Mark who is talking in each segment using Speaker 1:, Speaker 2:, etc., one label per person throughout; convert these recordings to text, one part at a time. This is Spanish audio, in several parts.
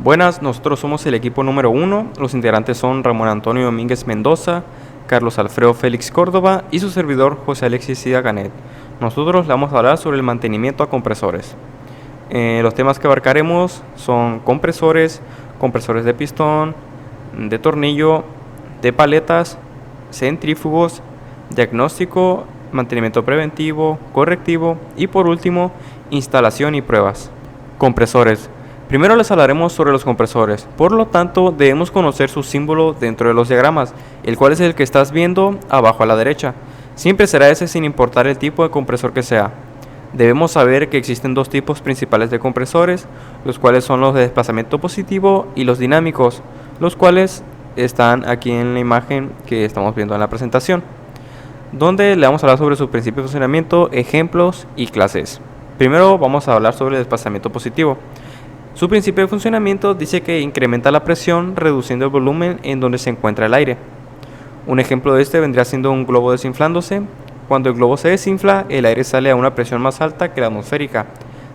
Speaker 1: Buenas, nosotros somos el equipo número 1. Los integrantes son Ramón Antonio Domínguez Mendoza, Carlos Alfredo Félix Córdoba y su servidor José Alexis Sida Canet. Nosotros le vamos a hablar sobre el mantenimiento a compresores. Los temas que abarcaremos son compresores, compresores de pistón, de tornillo, de paletas, centrífugos, diagnóstico, mantenimiento preventivo, correctivo y por último, instalación y pruebas. Compresores. Primero les hablaremos sobre los compresores, por lo tanto debemos conocer su símbolo dentro de los diagramas, el cual es el que estás viendo abajo a la derecha. Siempre será ese sin importar el tipo de compresor que sea. Debemos saber que existen dos tipos principales de compresores, los cuales son los de desplazamiento positivo y los dinámicos, los cuales están aquí en la imagen que estamos viendo en la presentación, donde le vamos a hablar sobre su principio de funcionamiento, ejemplos y clases. Primero vamos a hablar sobre el desplazamiento positivo. Su principio de funcionamiento dice que incrementa la presión reduciendo el volumen en donde se encuentra el aire. Un ejemplo de este vendría siendo un globo desinflándose. Cuando el globo se desinfla, el aire sale a una presión más alta que la atmosférica,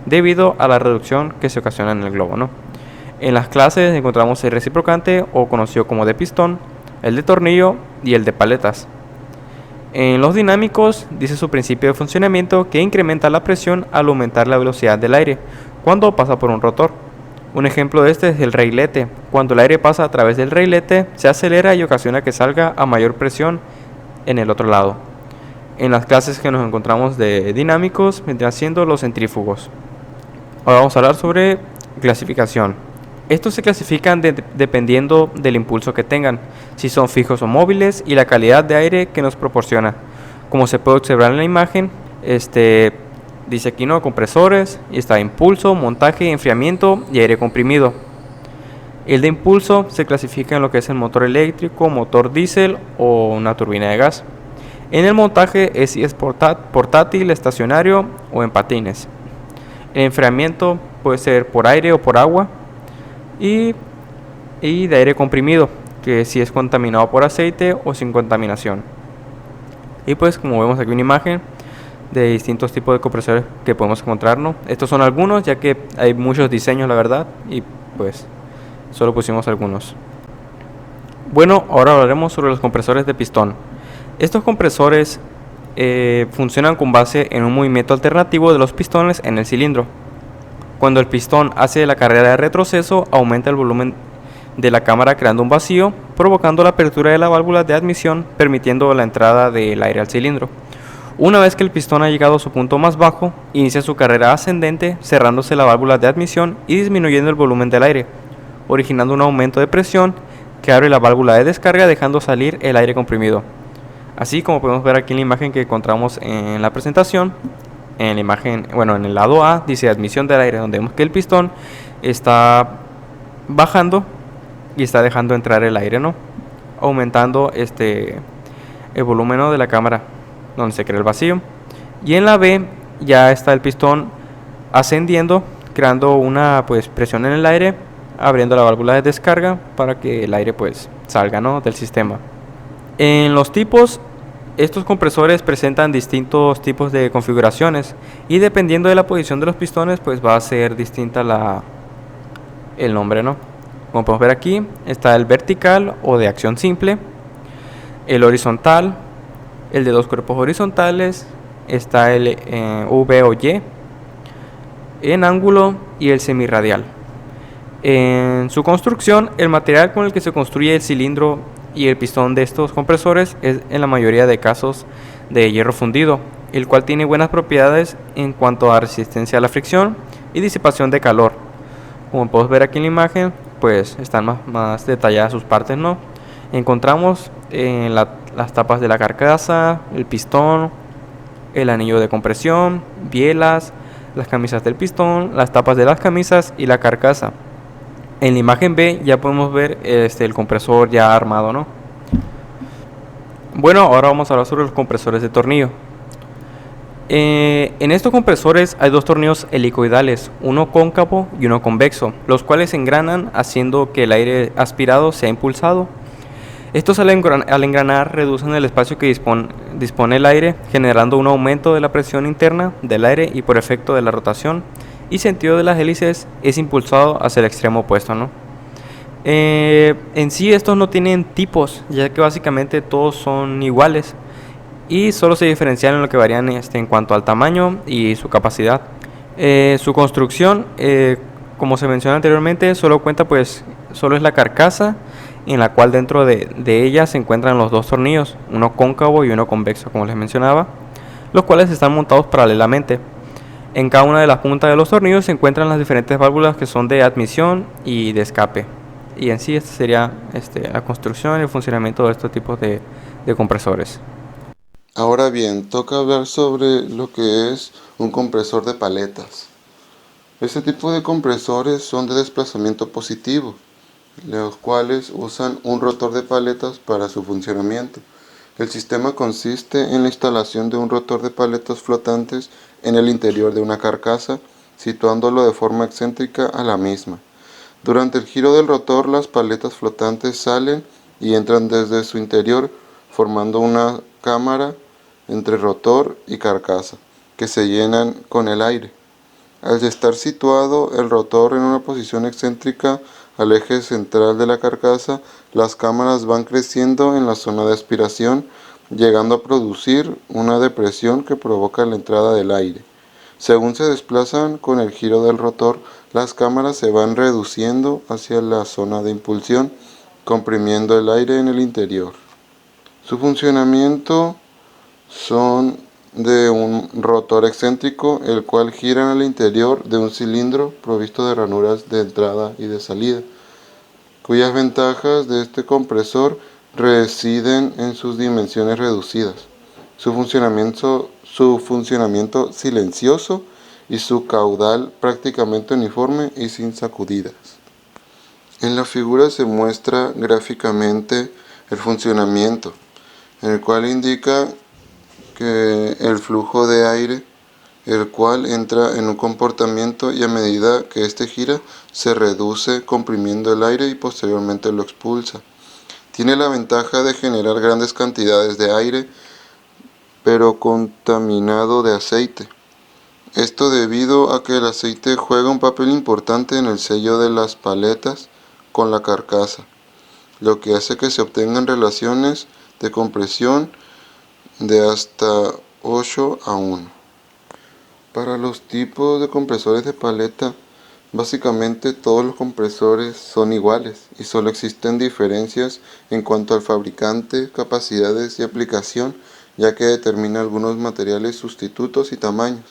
Speaker 1: debido a la reducción que se ocasiona en el globo, ¿no? En las clases encontramos el reciprocante, o conocido como de pistón, el de tornillo y el de paletas. En los dinámicos dice su principio de funcionamiento que incrementa la presión al aumentar la velocidad del aire cuando pasa por un rotor. Un ejemplo de este es el railete. Cuando el aire pasa a través del railete, se acelera y ocasiona que salga a mayor presión en el otro lado. En las clases que nos encontramos de dinámicos vendrán siendo los centrífugos. Ahora vamos a hablar sobre clasificación. Estos se clasifican dependiendo del impulso que tengan, si son fijos o móviles y la calidad de aire que nos proporciona. Como se puede observar en la imagen, dice aquí, ¿no?, compresores, y está impulso, montaje, enfriamiento y aire comprimido. El de impulso se clasifica en lo que es el motor eléctrico, motor diésel o una turbina de gas. En el montaje es si es portátil, estacionario o en patines. El enfriamiento puede ser por aire o por agua. Y de aire comprimido, que si es contaminado por aceite o sin contaminación. Y pues como vemos aquí una imagen de distintos tipos de compresores que podemos encontrar, ¿no? Estos son algunos, ya que hay muchos diseños, la verdad, y pues solo pusimos algunos. Bueno, ahora hablaremos sobre los compresores de pistón. Estos compresores funcionan con base en un movimiento alternativo de los pistones en el cilindro. Cuando el pistón hace la carrera de retroceso, aumenta el volumen de la cámara creando un vacío, provocando la apertura de la válvula de admisión, permitiendo la entrada del aire al cilindro. Una vez que el pistón ha llegado a su punto más bajo, inicia su carrera ascendente, cerrándose la válvula de admisión y disminuyendo el volumen del aire, originando un aumento de presión que abre la válvula de descarga, dejando salir el aire comprimido. Así como podemos ver aquí en la imagen que encontramos en la presentación. En la imagen, en el lado A dice admisión del aire, donde vemos que el pistón está bajando y está dejando entrar el aire, ¿no?, aumentando el volumen, ¿no?, de la cámara, donde se crea el vacío. Y en la B ya está el pistón ascendiendo, creando una presión en el aire, abriendo la válvula de descarga para que el aire salga, ¿no?, del sistema. En los tipos, estos compresores presentan distintos tipos de configuraciones y dependiendo de la posición de los pistones va a ser distinta el nombre, ¿no? Como podemos ver aquí está el vertical o de acción simple, el horizontal, el de dos cuerpos horizontales, está el V o Y en ángulo y el semirradial. En su construcción, el material con el que se construye el cilindro y el pistón de estos compresores es en la mayoría de casos de hierro fundido, el cual tiene buenas propiedades en cuanto a resistencia a la fricción y disipación de calor. Como podemos ver aquí en la imagen, están más detalladas sus partes, ¿no? Encontramos las tapas de la carcasa, el pistón, el anillo de compresión, bielas, las camisas del pistón, las tapas de las camisas y la carcasa. En la imagen B ya podemos ver el compresor ya armado, ¿no? Bueno, ahora vamos a hablar sobre los compresores de tornillo. En estos compresores hay dos tornillos helicoidales, uno cóncavo y uno convexo, los cuales engranan haciendo que el aire aspirado sea impulsado. Estos al engranar reducen el espacio que dispone el aire, generando un aumento de la presión interna del aire y por efecto de la rotación y sentido de las hélices es impulsado hacia el extremo opuesto, ¿no? En sí estos no tienen tipos, ya que básicamente todos son iguales y solo se diferencian en lo que varían en cuanto al tamaño y su capacidad. Su construcción, como se mencionó anteriormente, solo es la carcasa en la cual dentro de ella se encuentran los dos tornillos, uno cóncavo y uno convexo, como les mencionaba, los cuales están montados paralelamente. En cada una de las puntas de los tornillos se encuentran las diferentes válvulas que son de admisión y de escape. Y en sí esta sería la construcción y el funcionamiento de estos tipos de compresores.
Speaker 2: Ahora bien, toca hablar sobre lo que es un compresor de paletas. Este tipo de compresores son de desplazamiento positivo, los cuales usan un rotor de paletas para su funcionamiento. El sistema consiste en la instalación de un rotor de paletas flotantes en el interior de una carcasa, situándolo de forma excéntrica a la misma. Durante el giro del rotor, las paletas flotantes salen y entran desde su interior, formando una cámara entre rotor y carcasa, que se llenan con el aire. Al estar situado el rotor en una posición excéntrica al eje central de la carcasa, las cámaras van creciendo en la zona de aspiración, llegando a producir una depresión que provoca la entrada del aire. Según se desplazan con el giro del rotor, las cámaras se van reduciendo hacia la zona de impulsión, comprimiendo el aire en el interior. Su funcionamiento son de un rotor excéntrico, el cual gira en el interior de un cilindro provisto de ranuras de entrada y de salida, cuyas ventajas de este compresor residen en sus dimensiones reducidas, su funcionamiento silencioso y su caudal prácticamente uniforme y sin sacudidas. En la figura se muestra gráficamente el funcionamiento, en el cual indica que el flujo de aire, el cual entra en un comportamiento y a medida que éste gira, se reduce comprimiendo el aire y posteriormente lo expulsa. Tiene la ventaja de generar grandes cantidades de aire, pero contaminado de aceite. Esto debido a que el aceite juega un papel importante en el sello de las paletas con la carcasa, lo que hace que se obtengan relaciones de compresión de hasta 8:1. Para los tipos de compresores de paleta, básicamente todos los compresores son iguales y solo existen diferencias en cuanto al fabricante, capacidades y aplicación, ya que determina algunos materiales sustitutos y tamaños.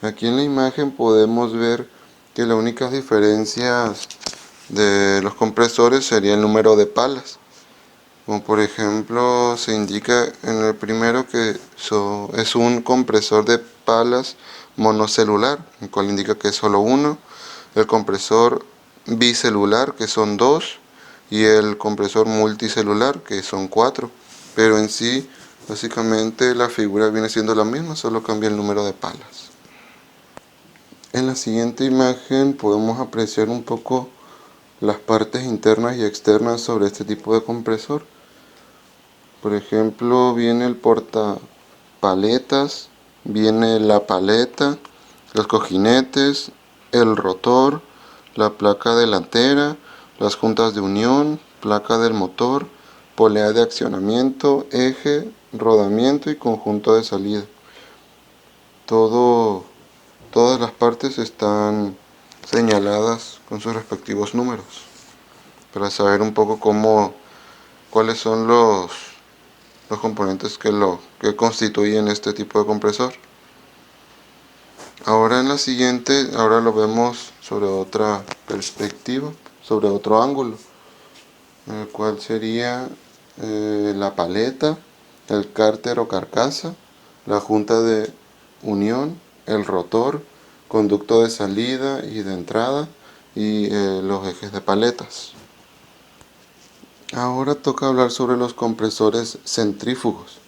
Speaker 2: Aquí en la imagen podemos ver que las únicas diferencias de los compresores sería el número de palas. Como por ejemplo se indica en el primero que es un compresor de palas monocelular, el cual indica que es solo uno, el compresor bicelular que son dos y el compresor multicelular que son cuatro, pero en sí básicamente la figura viene siendo la misma, solo cambia el número de palas. En la siguiente imagen podemos apreciar un poco las partes internas y externas sobre este tipo de compresor. Por ejemplo, viene el portapaletas, viene la paleta, los cojinetes, el rotor, la placa delantera, las juntas de unión, placa del motor, polea de accionamiento, eje, rodamiento y conjunto de salida. Todas las partes están señaladas con sus respectivos números para saber un poco cuáles son los componentes que constituyen este tipo de compresor. Ahora en la siguiente, ahora lo vemos sobre otra perspectiva, sobre otro ángulo, el cual sería la paleta, el cárter o carcasa, la junta de unión, el rotor, conducto de salida y de entrada y los ejes de paletas. Ahora toca hablar sobre los compresores centrífugos,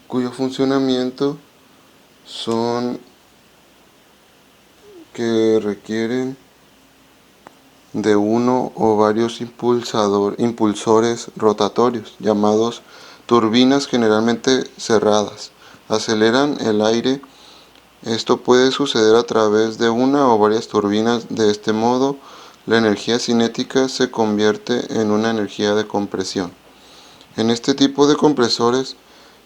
Speaker 2: cuyo funcionamiento son que requieren de uno o varios impulsores rotatorios, llamados turbinas generalmente cerradas. Aceleran el aire. Esto puede suceder a través de una o varias turbinas. De este modo, la energía cinética se convierte en una energía de compresión. En este tipo de compresores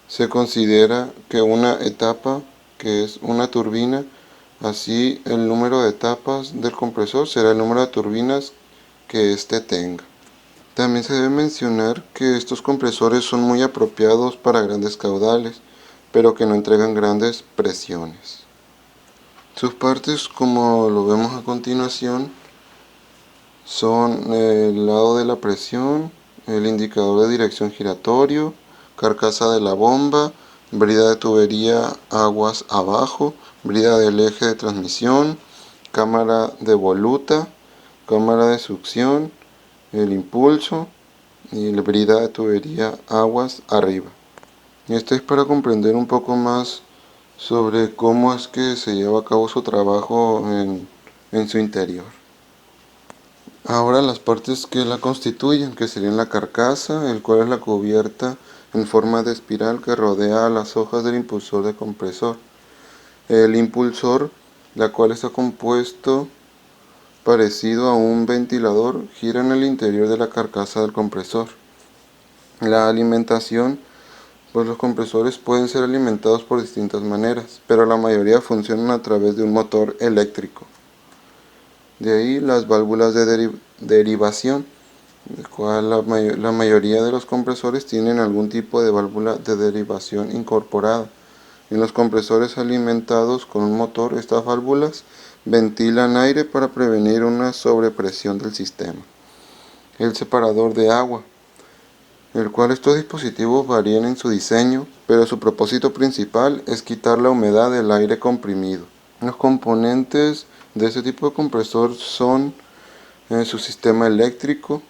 Speaker 2: se considera que una etapa, que es una turbina, así el número de etapas del compresor será el número de turbinas que éste tenga. También se debe mencionar que estos compresores son muy apropiados para grandes caudales, pero que no entregan grandes presiones. Sus partes, como lo vemos a continuación, son el lado de la presión, el indicador de dirección giratorio, carcasa de la bomba, brida de tubería aguas abajo, brida del eje de transmisión, cámara de voluta, cámara de succión, el impulso y la brida de tubería aguas arriba. Esto es para comprender un poco más sobre cómo es que se lleva a cabo su trabajo en su interior. Ahora las partes que la constituyen, que serían la carcasa, el cual es la cubierta en forma de espiral que rodea a las hojas del impulsor de compresor. El impulsor, la cual está compuesto parecido a un ventilador, gira en el interior de la carcasa del compresor. La alimentación, pues los compresores pueden ser alimentados por distintas maneras, pero la mayoría funcionan a través de un motor eléctrico. De ahí las válvulas de derivación, el cual la mayoría de los compresores tienen algún tipo de válvula de derivación incorporada. En los compresores alimentados con un motor, estas válvulas ventilan aire para prevenir una sobrepresión del sistema. El separador de agua, el cual estos dispositivos varían en su diseño, pero su propósito principal es quitar la humedad del aire comprimido. Los componentes de este tipo de compresor son su sistema eléctrico,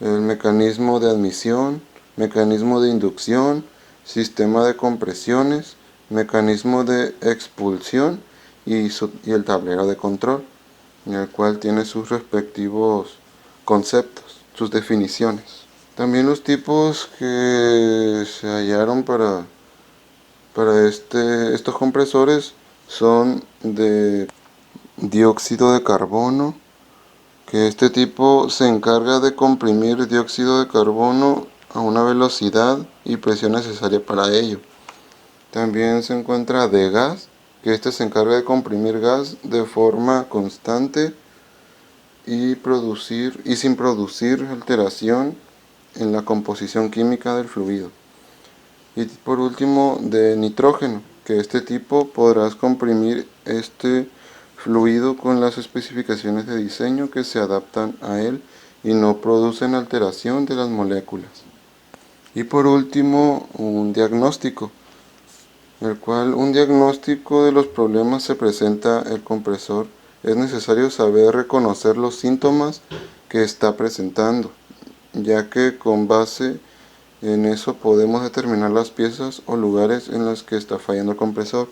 Speaker 2: el mecanismo de admisión, mecanismo de inducción, sistema de compresiones, mecanismo de expulsión y el tablero de control, en el cual tiene sus respectivos conceptos, sus definiciones. También los tipos que se hallaron para estos compresores son de dióxido de carbono, que este tipo se encarga de comprimir dióxido de carbono a una velocidad y presión necesaria para ello. También se encuentra de gas, que este se encarga de comprimir gas de forma constante y sin producir alteración en la composición química del fluido. Y por último, de nitrógeno, que este tipo podrás comprimir este fluido con las especificaciones de diseño que se adaptan a él y no producen alteración de las moléculas. Y por último, un diagnóstico, el cual un diagnóstico de los problemas se presenta el compresor. Es necesario saber reconocer los síntomas que está presentando, ya que con base en eso podemos determinar las piezas o lugares en los que está fallando el compresor.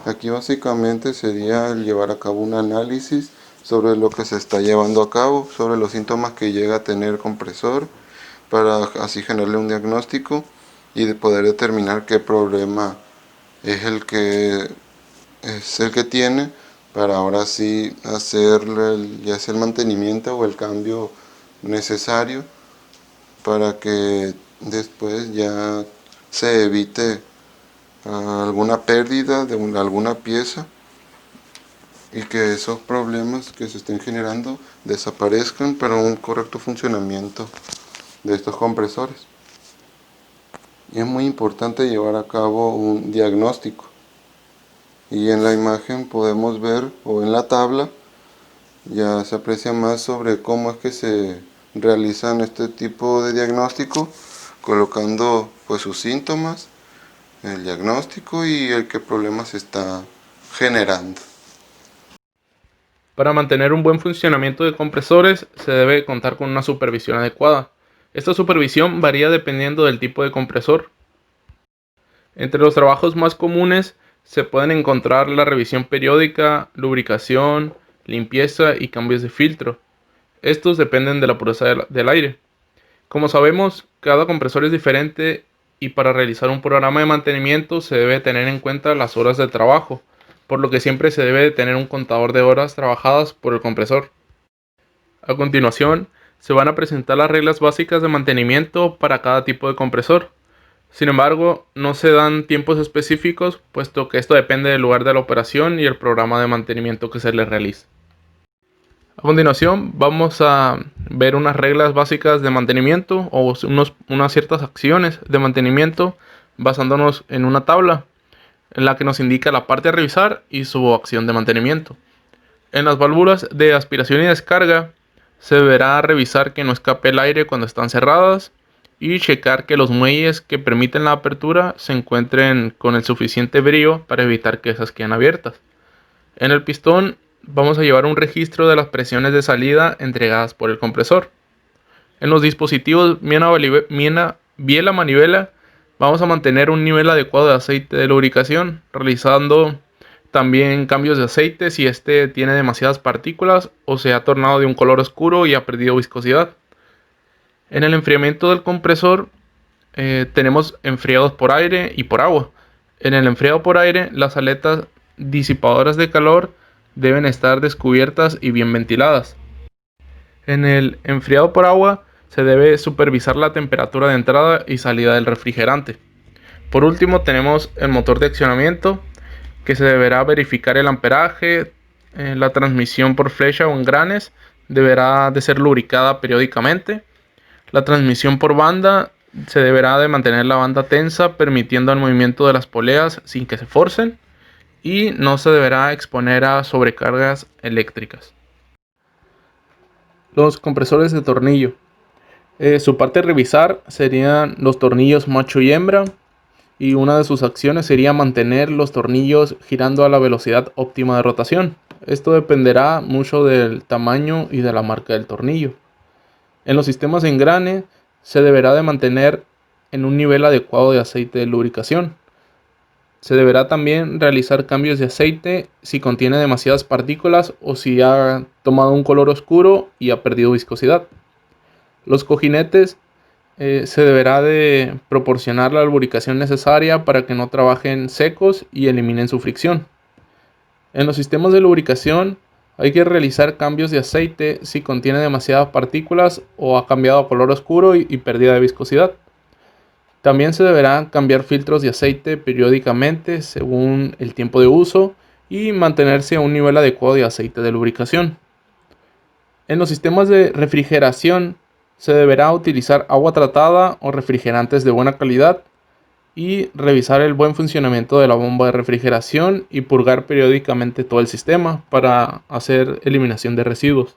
Speaker 2: Aquí básicamente sería el llevar a cabo un análisis sobre lo que se está llevando a cabo, sobre los síntomas que llega a tener el compresor, para así generarle un diagnóstico y de poder determinar qué problema es el que tiene, para ahora sí hacerle ya sea el mantenimiento o el cambio necesario para que después ya se evite alguna pérdida de alguna pieza y que esos problemas que se estén generando desaparezcan para un correcto funcionamiento de estos compresores. Y es muy importante llevar a cabo un diagnóstico, y en la imagen podemos ver, o en la tabla ya se aprecia más sobre cómo es que se realizan este tipo de diagnóstico, colocando pues sus síntomas, el diagnóstico y el qué problema se está generando.
Speaker 1: Para mantener un buen funcionamiento de compresores se debe contar con una supervisión adecuada. Esta supervisión varía dependiendo del tipo de compresor. Entre los trabajos más comunes se pueden encontrar la revisión periódica, lubricación, limpieza y cambios de filtro. Estos dependen de la pureza del aire. Como sabemos, cada compresor es diferente y para realizar un programa de mantenimiento se debe tener en cuenta las horas de trabajo, por lo que siempre se debe tener un contador de horas trabajadas por el compresor.
Speaker 3: A continuación, se van a presentar las reglas básicas de mantenimiento para cada tipo de compresor. Sin embargo, no se dan tiempos específicos, puesto que esto depende del lugar de la operación y el programa de mantenimiento que se le realice. A continuación, vamos a ver unas reglas básicas de mantenimiento o unas ciertas acciones de mantenimiento basándonos en una tabla en la que nos indica la parte a revisar y su acción de mantenimiento. En las válvulas de aspiración y descarga se deberá revisar que no escape el aire cuando están cerradas y checar que los muelles que permiten la apertura se encuentren con el suficiente brío para evitar que esas queden abiertas. En el pistón vamos a llevar un registro de las presiones de salida entregadas por el compresor. En los dispositivos biela manivela vamos a mantener un nivel adecuado de aceite de lubricación, realizando también cambios de aceite si este tiene demasiadas partículas o se ha tornado de un color oscuro y ha perdido viscosidad. En el enfriamiento del compresor tenemos enfriados por aire y por agua. En el enfriado por aire, las aletas disipadoras de calor deben estar descubiertas y bien ventiladas. En el enfriado por agua se debe supervisar la temperatura de entrada y salida del refrigerante. Por último tenemos el motor de accionamiento, que se deberá verificar el amperaje. La transmisión por flecha o engranes deberá de ser lubricada periódicamente. La transmisión por banda se deberá de mantener la banda tensa, permitiendo el movimiento de las poleas sin que se forcen, y no se deberá exponer a sobrecargas eléctricas. Los compresores de tornillo. Su parte a revisar serían los tornillos macho y hembra, y una de sus acciones sería mantener los tornillos girando a la velocidad óptima de rotación. Esto dependerá mucho del tamaño y de la marca del tornillo. En los sistemas de engrane se deberá de mantener en un nivel adecuado de aceite de lubricación. Se deberá también realizar cambios de aceite si contiene demasiadas partículas o si ha tomado un color oscuro y ha perdido viscosidad. Los cojinetes se deberá de proporcionar la lubricación necesaria para que no trabajen secos y eliminen su fricción. En los sistemas de lubricación hay que realizar cambios de aceite si contiene demasiadas partículas o ha cambiado a color oscuro y pérdida de viscosidad. También se deberán cambiar filtros de aceite periódicamente según el tiempo de uso y mantenerse a un nivel adecuado de aceite de lubricación. En los sistemas de refrigeración se deberá utilizar agua tratada o refrigerantes de buena calidad y revisar el buen funcionamiento de la bomba de refrigeración y purgar periódicamente todo el sistema para hacer eliminación de residuos.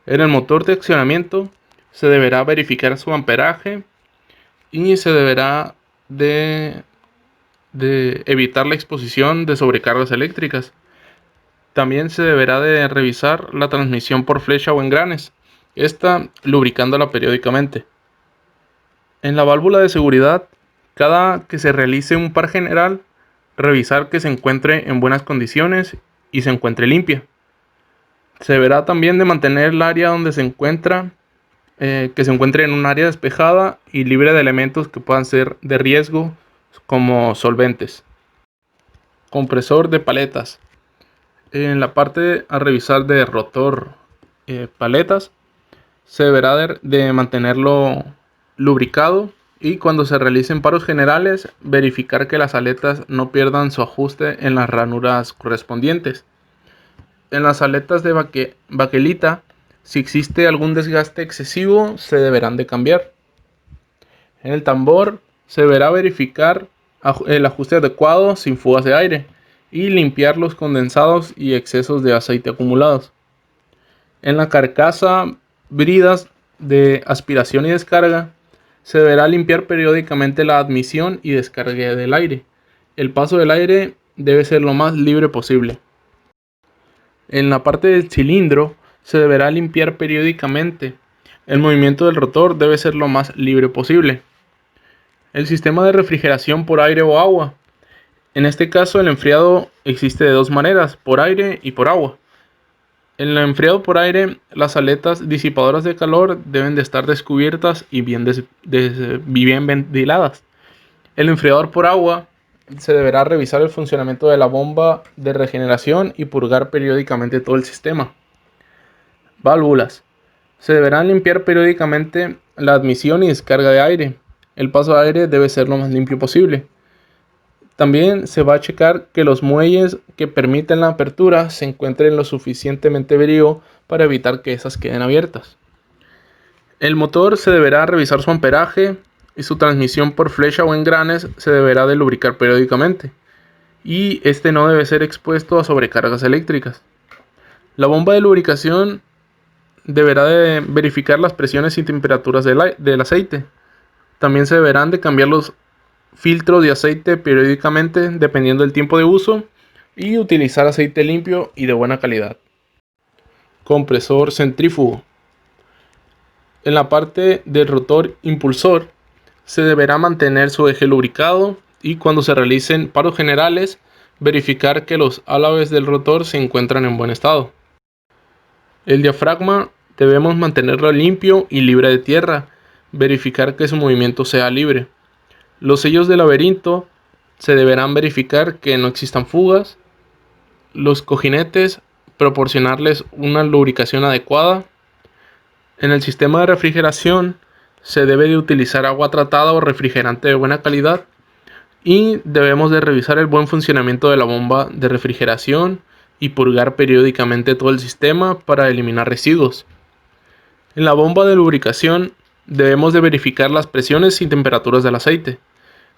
Speaker 3: En el motor de accionamiento se deberá verificar su amperaje y se deberá de evitar la exposición de sobrecargas eléctricas. También se deberá de revisar la transmisión por flecha o engranes, esta lubricándola periódicamente. En la válvula de seguridad, cada que se realice un par general, revisar que se encuentre en buenas condiciones y se encuentre limpia. Se deberá también de mantener el área donde se encuentra, que se encuentre en un área despejada y libre de elementos que puedan ser de riesgo, como solventes. Compresor de paletas. En la parte a revisar de rotor paletas, se deberá de mantenerlo lubricado y cuando se realicen paros generales, verificar que las aletas no pierdan su ajuste en las ranuras correspondientes. En las aletas de baquelita, si existe algún desgaste excesivo, se deberán de cambiar. En el tambor se deberá verificar el ajuste adecuado sin fugas de aire y limpiar los condensados y excesos de aceite acumulados. En la carcasa, bridas de aspiración y descarga, se deberá limpiar periódicamente la admisión y descarga del aire. El paso del aire debe ser lo más libre posible. En la parte del cilindro se deberá limpiar periódicamente. El movimiento del rotor debe ser lo más libre posible. El sistema de refrigeración por aire o agua. En este caso el enfriado existe de dos maneras, por aire y por agua. En el enfriado por aire, las aletas disipadoras de calor deben de estar descubiertas y bien ventiladas. El enfriador por agua se deberá revisar el funcionamiento de la bomba de regeneración y purgar periódicamente todo el sistema. Válvulas. Se deberán limpiar periódicamente la admisión y descarga de aire. El paso de aire debe ser lo más limpio posible. También se va a checar que los muelles que permiten la apertura se encuentren lo suficientemente brío para evitar que esas queden abiertas. El motor se deberá revisar su amperaje y su transmisión por flecha o engranes se deberá de lubricar periódicamente. Y este no debe ser expuesto a sobrecargas eléctricas. La bomba de lubricación deberá de verificar las presiones y temperaturas del aceite. También se deberán de cambiar los filtros de aceite periódicamente dependiendo del tiempo de uso y utilizar aceite limpio y de buena calidad. Compresor centrífugo. En la parte del rotor impulsor se deberá mantener su eje lubricado y cuando se realicen paros generales verificar que los álabes del rotor se encuentran en buen estado. El diafragma debemos mantenerlo limpio y libre de tierra, verificar que su movimiento sea libre. Los sellos de laberinto se deberán verificar que no existan fugas. Los cojinetes, proporcionarles una lubricación adecuada. En el sistema de refrigeración se debe de utilizar agua tratada o refrigerante de buena calidad y debemos de revisar el buen funcionamiento de la bomba de refrigeración y purgar periódicamente todo el sistema para eliminar residuos. En la bomba de lubricación debemos de verificar las presiones y temperaturas del aceite,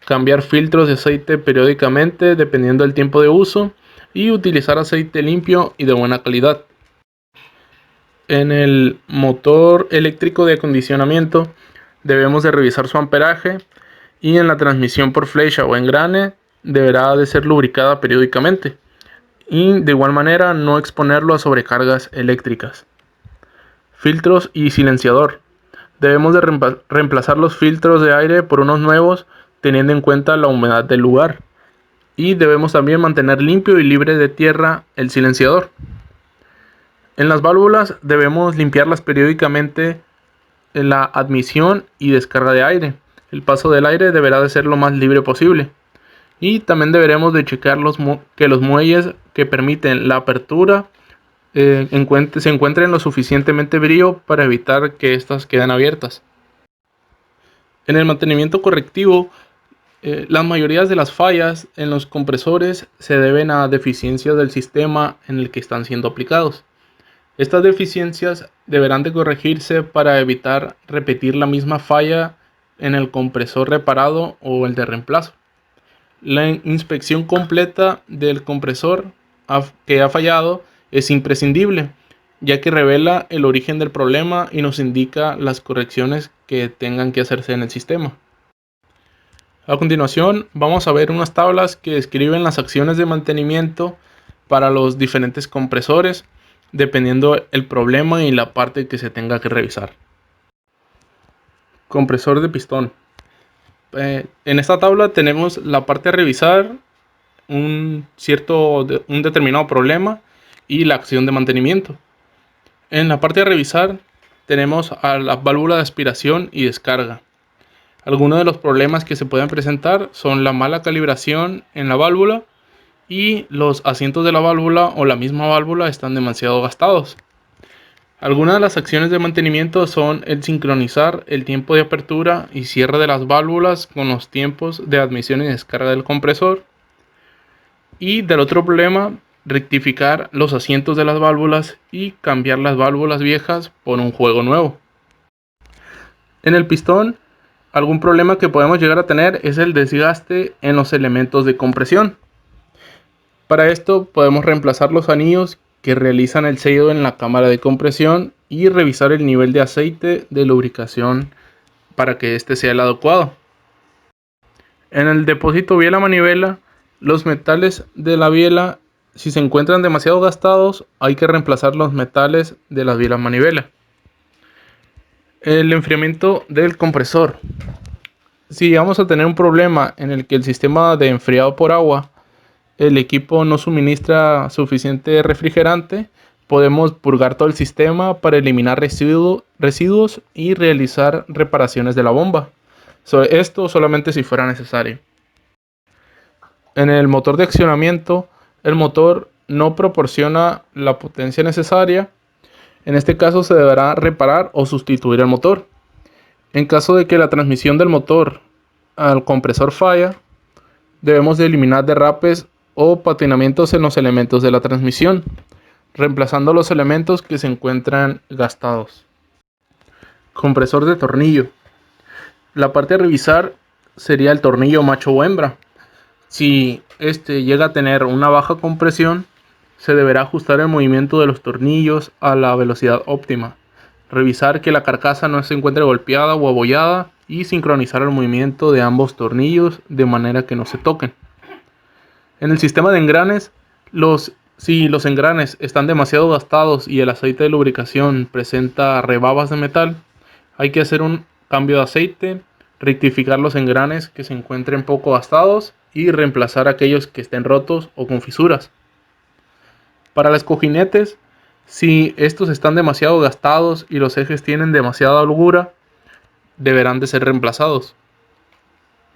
Speaker 3: cambiar filtros de aceite periódicamente dependiendo del tiempo de uso y utilizar aceite limpio y de buena calidad. En el motor eléctrico de acondicionamiento debemos de revisar su amperaje y en la transmisión por flecha o engrane deberá de ser lubricada periódicamente y de igual manera no exponerlo a sobrecargas eléctricas. Filtros y silenciador. Debemos de reemplazar los filtros de aire por unos nuevos teniendo en cuenta la humedad del lugar y debemos también mantener limpio y libre de tierra el silenciador. En las válvulas debemos limpiarlas periódicamente en la admisión y descarga de aire. El paso del aire deberá de ser lo más libre posible. Y también deberemos de checar que los muelles que permiten la apertura se encuentren lo suficientemente brío para evitar que éstas queden abiertas. En el mantenimiento correctivo, la mayoría de las fallas en los compresores se deben a deficiencias del sistema en el que están siendo aplicados. Estas deficiencias deberán de corregirse para evitar repetir la misma falla en el compresor reparado o el de reemplazo. La inspección completa del compresor que ha fallado es imprescindible, ya que revela el origen del problema y nos indica las correcciones que tengan que hacerse en el sistema. A continuación vamos a ver unas tablas que describen las acciones de mantenimiento para los diferentes compresores dependiendo el problema y la parte que se tenga que revisar. Compresor de pistón. En esta tabla tenemos la parte a revisar, un determinado problema y la acción de mantenimiento. En la parte a revisar tenemos a la válvula de aspiración y descarga. Algunos de los problemas que se pueden presentar son la mala calibración en la válvula y los asientos de la válvula o la misma válvula están demasiado gastados. Algunas de las acciones de mantenimiento son el sincronizar el tiempo de apertura y cierre de las válvulas con los tiempos de admisión y descarga del compresor. Y del otro problema, rectificar los asientos de las válvulas y cambiar las válvulas viejas por un juego nuevo. En el pistón, algún problema que podemos llegar a tener es el desgaste en los elementos de compresión. Para esto podemos reemplazar los anillos que realizan el sello en la cámara de compresión y revisar el nivel de aceite de lubricación para que este sea el adecuado. En el depósito biela-manivela, los metales de la biela, si se encuentran demasiado gastados, hay que reemplazar los metales de las bielas-manivela. El enfriamiento del compresor. Si vamos a tener un problema en el que el sistema de enfriado por agua el equipo no suministra suficiente refrigerante, podemos purgar todo el sistema para eliminar residuos y realizar reparaciones de la bomba. Esto solamente si fuera necesario. En el motor de accionamiento, el motor no proporciona la potencia necesaria En este caso se deberá reparar o sustituir el motor. En caso de que la transmisión del motor al compresor falla, debemos de eliminar derrapes o patinamientos en los elementos de la transmisión, reemplazando los elementos que se encuentran gastados. Compresor de tornillo. La parte a revisar sería el tornillo macho o hembra. Si este llega a tener una baja compresión, se deberá ajustar el movimiento de los tornillos a la velocidad óptima, revisar que la carcasa no se encuentre golpeada o abollada y sincronizar el movimiento de ambos tornillos de manera que no se toquen. En el sistema de engranes, si los engranes están demasiado gastados y el aceite de lubricación presenta rebabas de metal, hay que hacer un cambio de aceite, rectificar los engranes que se encuentren poco gastados y reemplazar aquellos que estén rotos o con fisuras. Para los cojinetes, si estos están demasiado gastados y los ejes tienen demasiada holgura, deberán de ser reemplazados.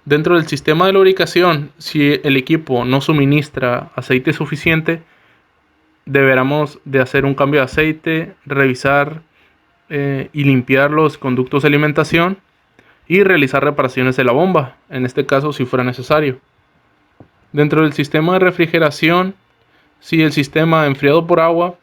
Speaker 3: Dentro del sistema de lubricación, si el equipo no suministra aceite suficiente, deberemos de hacer un cambio de aceite, revisar y limpiar los conductos de alimentación y realizar reparaciones de la bomba, en este caso si fuera necesario. Dentro del sistema de refrigeración, si el sistema enfriado por agua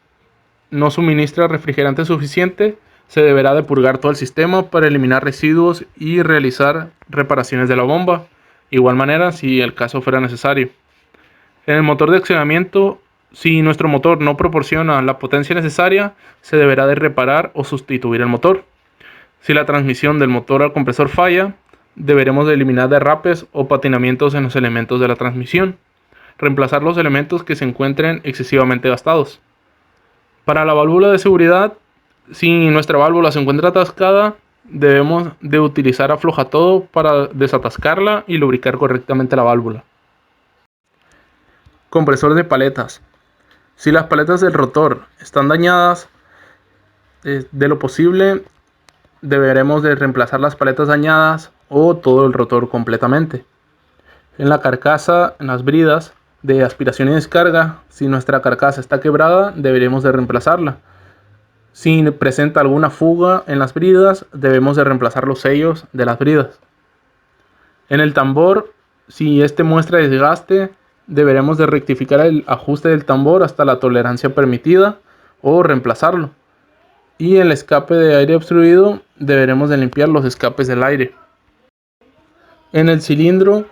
Speaker 3: no suministra refrigerante suficiente, se deberá de purgar todo el sistema para eliminar residuos y realizar reparaciones de la bomba, igual manera si el caso fuera necesario. En el motor de accionamiento, si nuestro motor no proporciona la potencia necesaria, se deberá de reparar o sustituir el motor. Si la transmisión del motor al compresor falla, deberemos de eliminar derrapes o patinamientos en los elementos de la transmisión, reemplazar los elementos que se encuentren excesivamente gastados. Para la válvula de seguridad, si nuestra válvula se encuentra atascada, debemos de utilizar aflojatodo para desatascarla y lubricar correctamente la válvula. Compresor de paletas. Si las paletas del rotor están dañadas, de lo posible deberemos de reemplazar las paletas dañadas o todo el rotor completamente. En la carcasa, en las bridas de aspiración y descarga, si nuestra carcasa está quebrada, deberemos de reemplazarla. Si presenta alguna fuga en las bridas, debemos de reemplazar los sellos de las bridas. En el tambor, si este muestra desgaste, deberemos de rectificar el ajuste del tambor hasta la tolerancia permitida o reemplazarlo. Y en el escape de aire obstruido, deberemos de limpiar los escapes del aire. En el cilindro,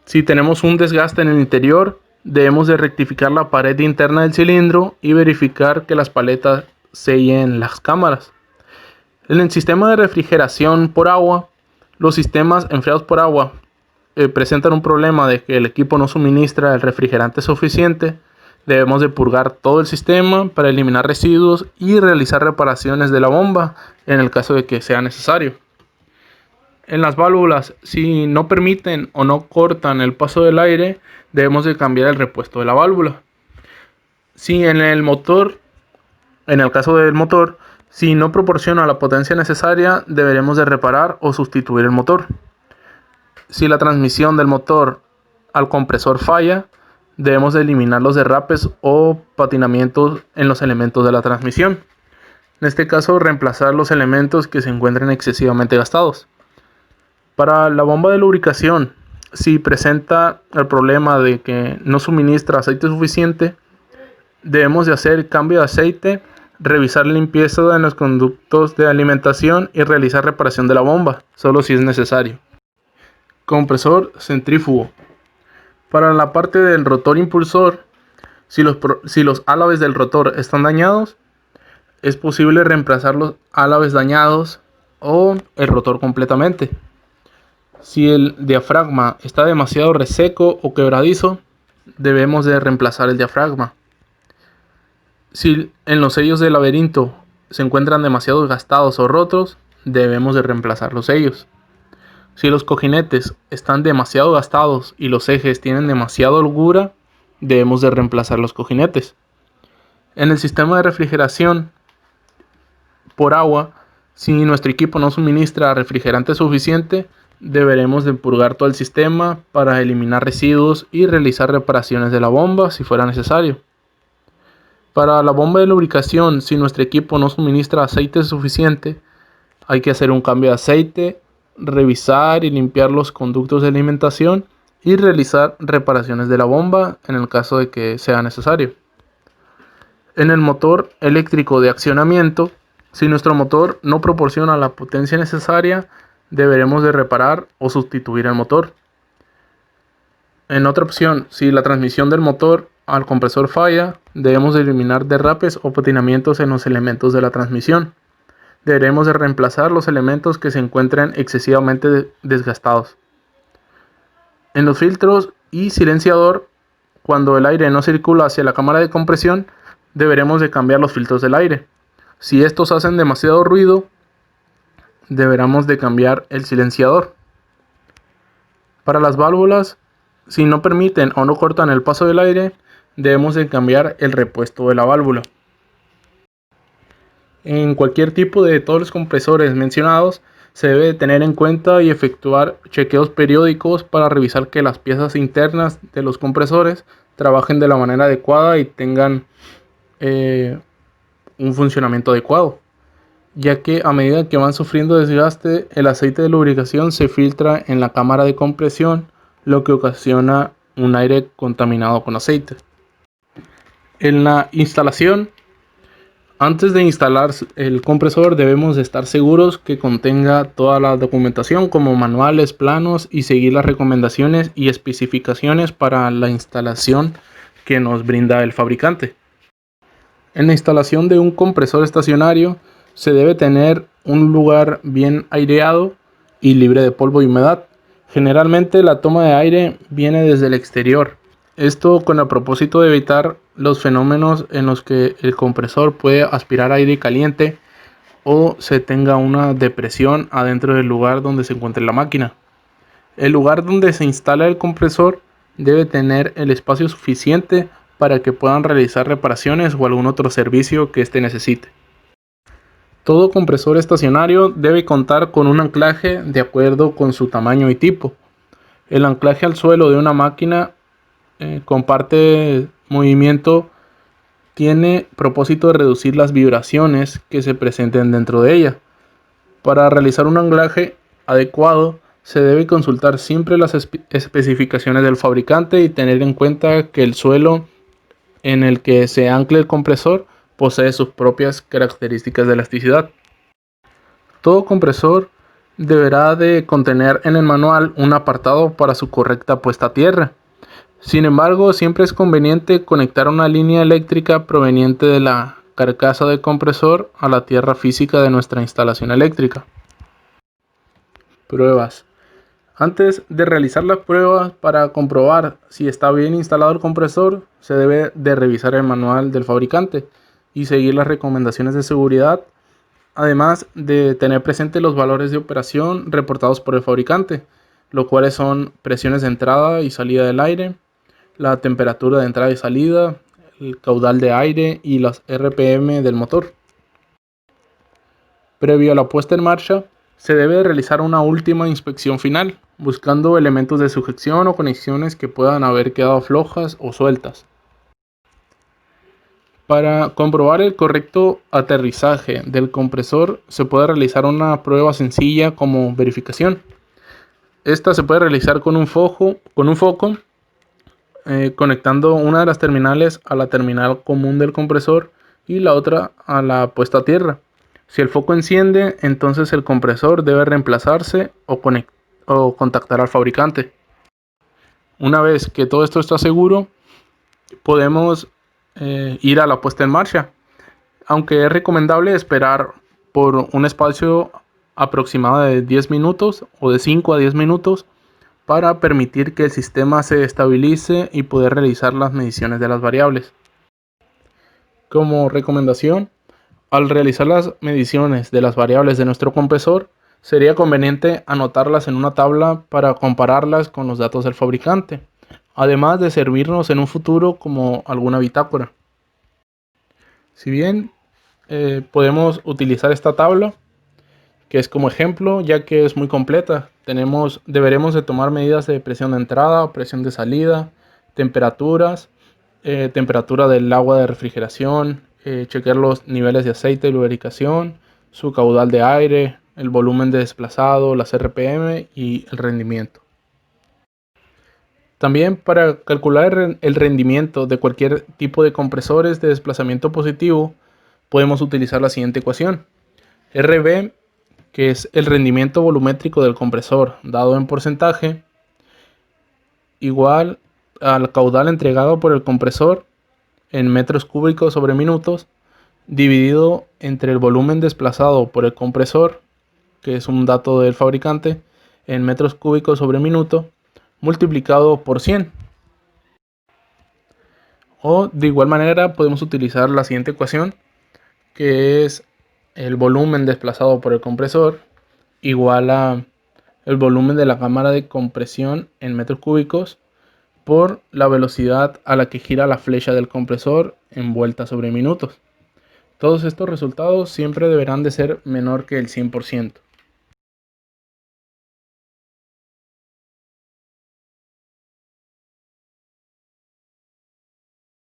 Speaker 3: si tenemos un desgaste en el interior, debemos de rectificar la pared interna del cilindro y verificar que las paletas sellen las cámaras. En el sistema de refrigeración por agua, los sistemas enfriados por agua presentan un problema de que el equipo no suministra el refrigerante suficiente. Debemos de purgar todo el sistema para eliminar residuos y realizar reparaciones de la bomba en el caso de que sea necesario. En las válvulas, si no permiten o no cortan el paso del aire, debemos de cambiar el repuesto de la válvula. Si en el caso del motor, si no proporciona la potencia necesaria, deberemos de reparar o sustituir el motor. Si la transmisión del motor al compresor falla, debemos de eliminar los derrapes o patinamientos en los elementos de la transmisión. En este caso, reemplazar los elementos que se encuentren excesivamente gastados. Para la bomba de lubricación, si presenta el problema de que no suministra aceite suficiente, debemos de hacer cambio de aceite, revisar la limpieza en los conductos de alimentación y realizar reparación de la bomba, solo si es necesario. Compresor centrífugo. Para la parte del rotor impulsor, si los álabes del rotor están dañados, es posible reemplazar los álabes dañados o el rotor completamente. Si el diafragma está demasiado reseco o quebradizo, debemos de reemplazar el diafragma. Si en los sellos del laberinto se encuentran demasiado gastados o rotos, debemos de reemplazar los sellos. Si los cojinetes están demasiado gastados y los ejes tienen demasiada holgura, debemos de reemplazar los cojinetes. En el sistema de refrigeración por agua, si nuestro equipo no suministra refrigerante suficiente, deberemos de purgar todo el sistema para eliminar residuos y realizar reparaciones de la bomba si fuera necesario. Para la bomba de lubricación, si nuestro equipo no suministra aceite suficiente, hay que hacer un cambio de aceite, revisar y limpiar los conductos de alimentación y realizar reparaciones de la bomba en el caso de que sea necesario. En el motor eléctrico de accionamiento, si nuestro motor no proporciona la potencia necesaria, deberemos de reparar o sustituir el motor. En otra opción, si la transmisión del motor al compresor falla, debemos de eliminar derrapes o patinamientos en los elementos de la transmisión. Deberemos de reemplazar los elementos que se encuentren excesivamente desgastados. En los filtros y silenciador, cuando el aire no circula hacia la cámara de compresión, deberemos de cambiar los filtros del aire. Si estos hacen demasiado ruido, deberemos de cambiar el silenciador. Para las válvulas, si no permiten o no cortan el paso del aire, debemos de cambiar el repuesto de la válvula. En cualquier tipo de todos los compresores mencionados, se debe tener en cuenta y efectuar chequeos periódicos para revisar que las piezas internas de los compresores trabajen de la manera adecuada y tengan un funcionamiento adecuado, ya que a medida que van sufriendo desgaste, el aceite de lubricación se filtra en la cámara de compresión, lo que ocasiona un aire contaminado con aceite. En la instalación, antes de instalar el compresor, debemos de estar seguros que contenga toda la documentación como manuales, planos y seguir las recomendaciones y especificaciones para la instalación que nos brinda el fabricante. En la instalación de un compresor estacionario se debe tener un lugar bien aireado y libre de polvo y humedad. Generalmente la toma de aire viene desde el exterior. Esto con el propósito de evitar los fenómenos en los que el compresor puede aspirar aire caliente o se tenga una depresión adentro del lugar donde se encuentre la máquina. El lugar donde se instala el compresor debe tener el espacio suficiente para que puedan realizar reparaciones o algún otro servicio que éste necesite. Todo compresor estacionario debe contar con un anclaje de acuerdo con su tamaño y tipo. El anclaje al suelo de una máquina con parte movimiento tiene propósito de reducir las vibraciones que se presenten dentro de ella. Para realizar un anclaje adecuado se debe consultar siempre las especificaciones del fabricante y tener en cuenta que el suelo en el que se ancle el compresor posee sus propias características de elasticidad. Todo compresor deberá de contener en el manual un apartado para su correcta puesta a tierra. Sin embargo, siempre es conveniente conectar una línea eléctrica proveniente de la carcasa del compresor a la tierra física de nuestra instalación eléctrica. Pruebas. Antes de realizar las pruebas para comprobar si está bien instalado el compresor, se debe de revisar el manual del fabricante y seguir las recomendaciones de seguridad, además de tener presente los valores de operación reportados por el fabricante, los cuales son presiones de entrada y salida del aire, la temperatura de entrada y salida, el caudal de aire y las RPM del motor. Previo a la puesta en marcha, se debe realizar una última inspección final, buscando elementos de sujeción o conexiones que puedan haber quedado flojas o sueltas. Para comprobar el correcto aterrizaje del compresor, se puede realizar una prueba sencilla como verificación. Esta se puede realizar con un foco, conectando una de las terminales a la terminal común del compresor y la otra a la puesta a tierra. Si el foco enciende, entonces el compresor debe reemplazarse o contactar al fabricante. Una vez que todo esto está seguro, podemos ir a la puesta en marcha, aunque es recomendable esperar por un espacio aproximado de 10 minutos o de 5 a 10 minutos para permitir que el sistema se estabilice y poder realizar las mediciones de las variables. Como recomendación, al realizar las mediciones de las variables de nuestro compresor, sería conveniente anotarlas en una tabla para compararlas con los datos del fabricante, además de servirnos en un futuro como alguna bitácora. Si bien podemos utilizar esta tabla, que es como ejemplo, ya que es muy completa, deberemos de tomar medidas de presión de entrada, presión de salida, temperaturas temperatura del agua de refrigeración, chequear los niveles de aceite y lubricación, su caudal de aire, el volumen de desplazado, las RPM y el rendimiento. También para calcular el rendimiento de cualquier tipo de compresores de desplazamiento positivo, podemos utilizar la siguiente ecuación. RB, que es el rendimiento volumétrico del compresor dado en porcentaje, igual al caudal entregado por el compresor en metros cúbicos sobre minutos, dividido entre el volumen desplazado por el compresor, que es un dato del fabricante, en metros cúbicos sobre minuto, multiplicado por 100. O de igual manera podemos utilizar la siguiente ecuación, que es el volumen desplazado por el compresor igual a el volumen de la cámara de compresión en metros cúbicos por la velocidad a la que gira la flecha del compresor en vueltas sobre minutos. Todos estos resultados siempre deberán de ser menor que el 100%.